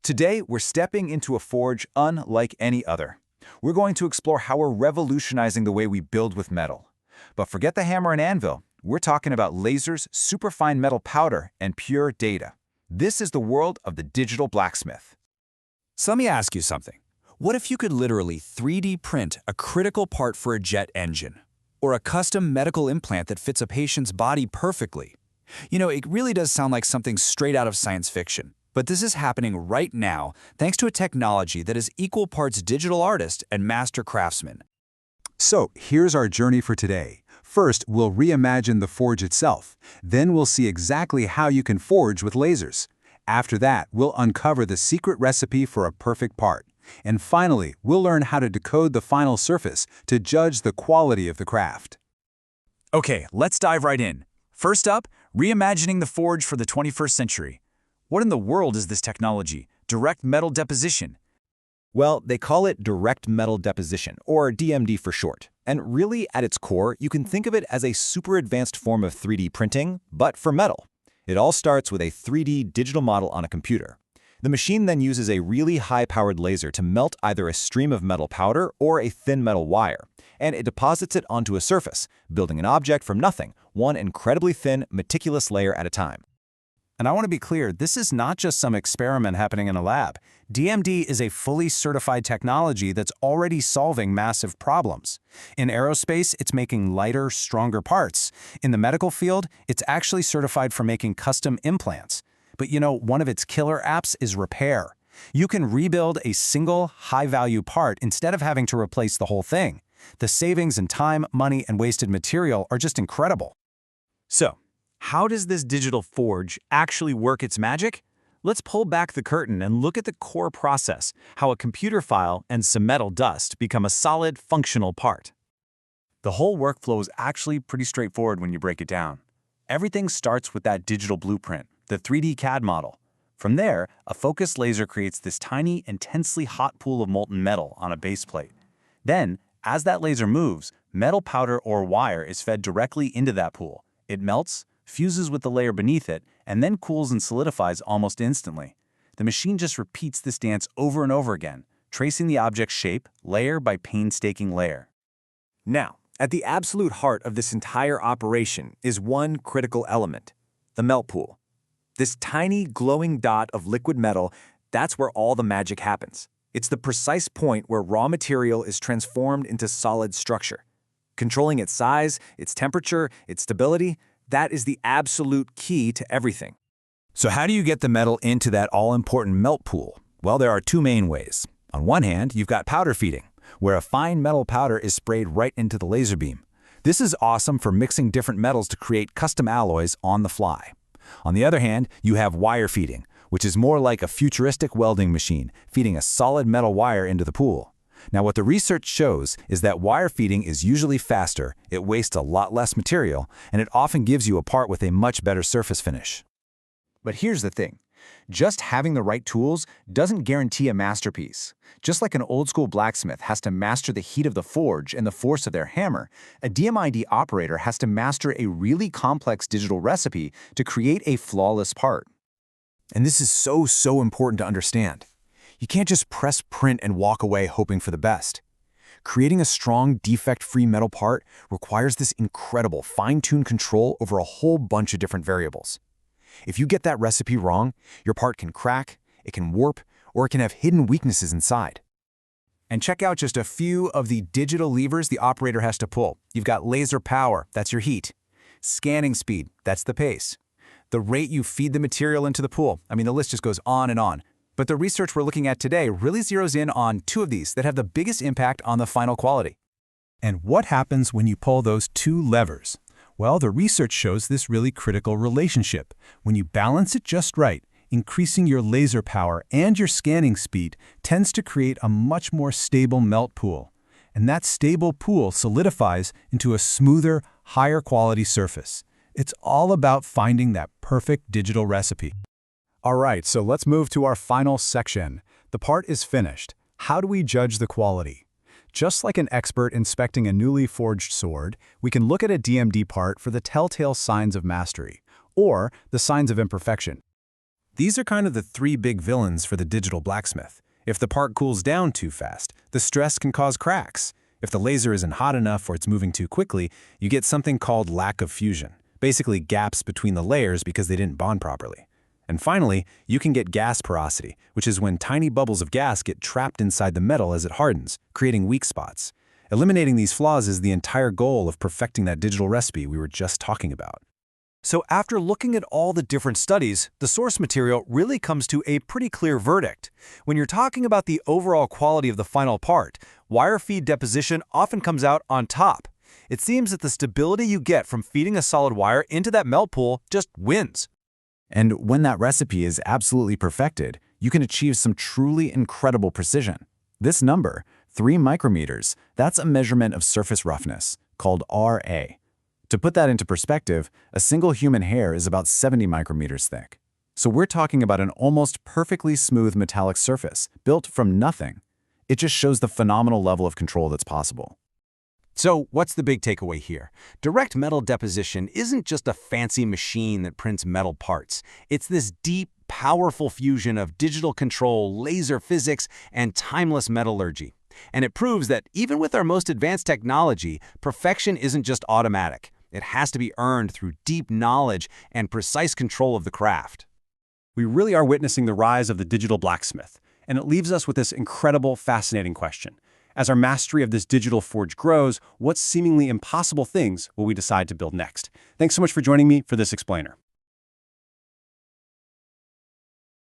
Today, we're stepping into a forge unlike any other. We're going to explore how we're revolutionizing the way we build with metal. But forget the hammer and anvil. We're talking about lasers, superfine metal powder, and pure data. This is the world of the digital blacksmith. So let me ask you something. What if you could literally 3D print a critical part for a jet engine? Or a custom medical implant that fits a patient's body perfectly? It really does sound like something straight out of science fiction. But this is happening right now thanks to a technology that is equal parts digital artist and master craftsman. So here's our journey for today. First, we'll reimagine the forge itself. Then we'll see exactly how you can forge with lasers. After that, we'll uncover the secret recipe for a perfect part. And finally, we'll learn how to decode the final surface to judge the quality of the craft. Okay, let's dive right in. First up, reimagining the forge for the 21st century. What in the world is this technology? Direct metal deposition. Well, they call it direct metal deposition, or DMD for short. And really, at its core, you can think of it as a super advanced form of 3D printing, but for metal. It all starts with a 3D digital model on a computer. The machine then uses a really high-powered laser to melt either a stream of metal powder or a thin metal wire, and it deposits it onto a surface, building an object from nothing, one incredibly thin, meticulous layer at a time. And I want to be clear, this is not just some experiment happening in a lab. DMD is a fully certified technology that's already solving massive problems. In aerospace, it's making lighter, stronger parts. In the medical field, it's actually certified for making custom implants. But one of its killer apps is repair. You can rebuild a single, high-value part instead of having to replace the whole thing. The savings in time, money, and wasted material are just incredible. So, how does this digital forge actually work its magic? Let's pull back the curtain and look at the core process, how a computer file and some metal dust become a solid, functional part. The whole workflow is actually pretty straightforward when you break it down. Everything starts with that digital blueprint, the 3D CAD model. From there, a focused laser creates this tiny, intensely hot pool of molten metal on a base plate. Then, as that laser moves, metal powder or wire is fed directly into that pool. It melts, fuses with the layer beneath it, and then cools and solidifies almost instantly. The machine just repeats this dance over and over again, tracing the object's shape layer by painstaking layer. Now, at the absolute heart of this entire operation is one critical element, the melt pool. This tiny glowing dot of liquid metal, that's where all the magic happens. It's the precise point where raw material is transformed into solid structure. Controlling its size, its temperature, its stability, that is the absolute key to everything. So how do you get the metal into that all-important melt pool? Well, there are two main ways. On one hand, you've got powder feeding, where a fine metal powder is sprayed right into the laser beam. This is awesome for mixing different metals to create custom alloys on the fly. On the other hand, you have wire feeding, which is more like a futuristic welding machine, feeding a solid metal wire into the pool. Now, what the research shows is that wire feeding is usually faster, it wastes a lot less material, and it often gives you a part with a much better surface finish. But here's the thing. Just having the right tools doesn't guarantee a masterpiece. Just like an old-school blacksmith has to master the heat of the forge and the force of their hammer, a DMID operator has to master a really complex digital recipe to create a flawless part. And this is so important to understand. You can't just press print and walk away hoping for the best. Creating a strong, defect-free metal part requires this incredible fine-tuned control over a whole bunch of different variables. If you get that recipe wrong, your part can crack, it can warp, or it can have hidden weaknesses inside. And check out just a few of the digital levers the operator has to pull. You've got laser power, that's your heat. Scanning speed, that's the pace. The rate you feed the material into the pool, the list just goes on and on. But the research we're looking at today really zeroes in on two of these that have the biggest impact on the final quality. And what happens when you pull those two levers? Well, the research shows this really critical relationship. When you balance it just right, increasing your laser power and your scanning speed tends to create a much more stable melt pool. And that stable pool solidifies into a smoother, higher quality surface. It's all about finding that perfect digital recipe. All right, so let's move to our final section. The part is finished. How do we judge the quality? Just like an expert inspecting a newly forged sword, we can look at a DMD part for the telltale signs of mastery, or the signs of imperfection. These are kind of the three big villains for the digital blacksmith. If the part cools down too fast, the stress can cause cracks. If the laser isn't hot enough or it's moving too quickly, you get something called lack of fusion, basically gaps between the layers because they didn't bond properly. And finally, you can get gas porosity, which is when tiny bubbles of gas get trapped inside the metal as it hardens, creating weak spots. Eliminating these flaws is the entire goal of perfecting that digital recipe we were just talking about. So after looking at all the different studies, the source material really comes to a pretty clear verdict. When you're talking about the overall quality of the final part, wire feed deposition often comes out on top. It seems that the stability you get from feeding a solid wire into that melt pool just wins. And when that recipe is absolutely perfected, you can achieve some truly incredible precision. This number, 3 micrometers, that's a measurement of surface roughness, called RA. To put that into perspective, a single human hair is about 70 micrometers thick. So we're talking about an almost perfectly smooth metallic surface, built from nothing. It just shows the phenomenal level of control that's possible. So what's the big takeaway here? Direct metal deposition isn't just a fancy machine that prints metal parts. It's this deep, powerful fusion of digital control, laser physics, and timeless metallurgy. And it proves that even with our most advanced technology, perfection isn't just automatic. It has to be earned through deep knowledge and precise control of the craft. We really are witnessing the rise of the digital blacksmith, and it leaves us with this incredible, fascinating question. As our mastery of this digital forge grows, what seemingly impossible things will we decide to build next? Thanks so much for joining me for this explainer.